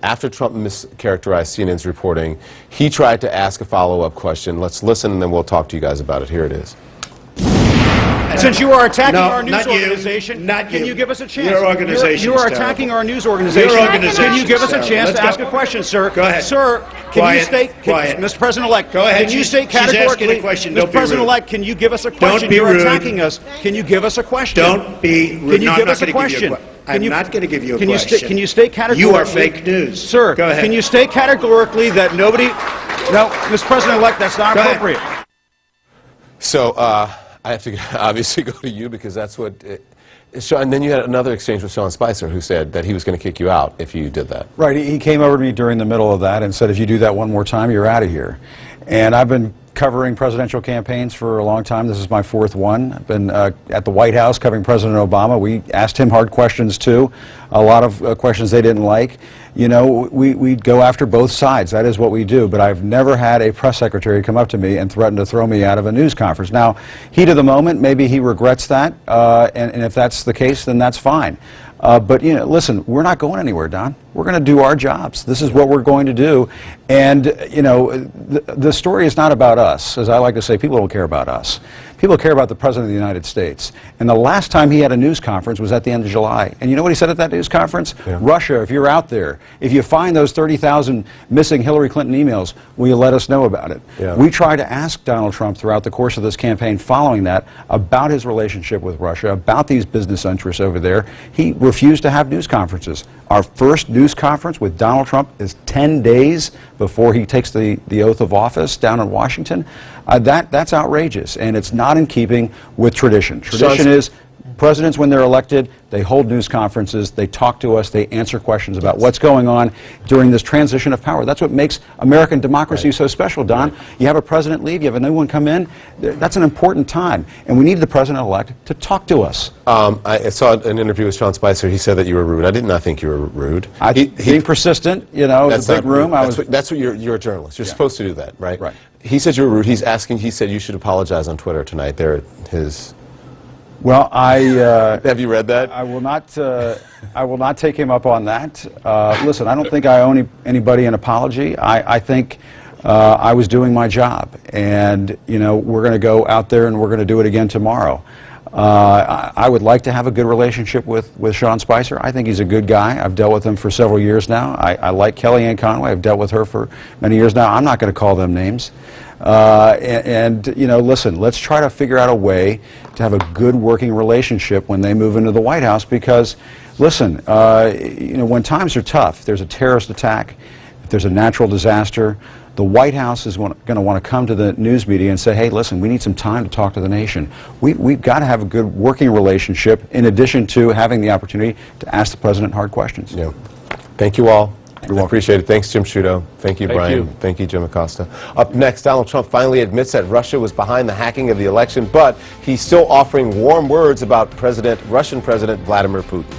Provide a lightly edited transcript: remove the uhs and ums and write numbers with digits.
after Trump mischaracterized CNN's reporting, he tried to ask a follow-up question. Let's listen, and then we'll talk to you guys about it. Here it is. Since you are attacking our news not you. organization, Not can you. you give us a chance? Your organization You are is attacking terrible. our news organization. Your organization Can you give us a is chance terrible. to Let's ask go. a question, sir? Go ahead. Sir, can Quiet. you state, Quiet. Mr. President-elect, Go ahead. can you state She's asking categorically, a question. Mr. Don't be rude. President-elect, can you give us a question? Don't be You're rude. attacking us. Can you give us a question? Don't be rude. Can you No, give I'm us not a gonna give you question? I'm not going to give you a Can question. can you state categorically? You are fake news. Sir, Go ahead. can you state categorically that nobody... No, Mr. President-elect, that's not Go ahead. appropriate. So I have to obviously go to you because that's what... and then you had another exchange with Sean Spicer, who said that he was going to kick you out if you did that. Right. He came over to me during the middle of that and said, if you do that one more time, you're out of here. And I've been covering presidential campaigns for a long time. This is my fourth one. I've been at the White House covering President Obama. We asked him hard questions, too. A lot of questions they didn't like. You know, we go after both sides. That is what we do. But I've never had a press secretary come up to me and threaten to throw me out of a news conference. Now, heat of the moment, maybe he regrets that. And if that's the case, then that's fine. But, you know, listen, we're not going anywhere, Don. We're going to do our jobs. This is what we're going to do. And, you know, the story is not about us. As I like to say, people don't care about us. People care about the President of the United States. And the last time he had a news conference was at the end of July. And you know what he said at that news conference? Yeah. Russia, if you're out there, if you find those 30,000 missing Hillary Clinton emails, will you let us know about it? Yeah. We tried to ask Donald Trump throughout the course of this campaign following that about his relationship with Russia, about these business interests over there. He refused to have news conferences. Our first news conference with Donald Trump is 10 days before he takes the oath of office down in Washington. That's outrageous, and it's not in keeping with tradition. Tradition is presidents, when they're elected, they hold news conferences, they talk to us, they answer questions about what's going on during this transition of power. That's what makes American democracy so special, Don. You have a president leave, you have a new one come in. That's an important time, and we need the president-elect to talk to us. I saw an interview with Sean Spicer. He said that you were rude. I did not think you were rude. Being persistent, you know, it was a big room. That's what you're a journalist. You're supposed to do that, right? Right. He said you were rude. He said you should apologize on Twitter tonight. Well, have you read that? I will not take him up on that. Listen, I don't think I owe anybody an apology. I think I was doing my job, and you know, we're going to go out there and we're going to do it again tomorrow. I would like to have a good relationship with Sean Spicer. I think he's a good guy. I've dealt with him for several years now. I like Kellyanne Conway. I've dealt with her for many years now. I'm not going to call them names. And you know, listen, let's try to figure out a way to have a good working relationship when they move into the White House, because listen, you know, when times are tough, there's a terrorist attack, if there's a natural disaster, the White House is going to want to come to the news media and say, hey, listen, we need some time to talk to the nation. We've got to have a good working relationship in addition to having the opportunity to ask the president hard questions. Yeah. Thank you all. I appreciate it. Thanks, Jim Sciutto. Thank you, Brian. You. Thank you, Jim Acosta. Up next, Donald Trump finally admits that Russia was behind the hacking of the election, but he's still offering warm words about Russian President Vladimir Putin.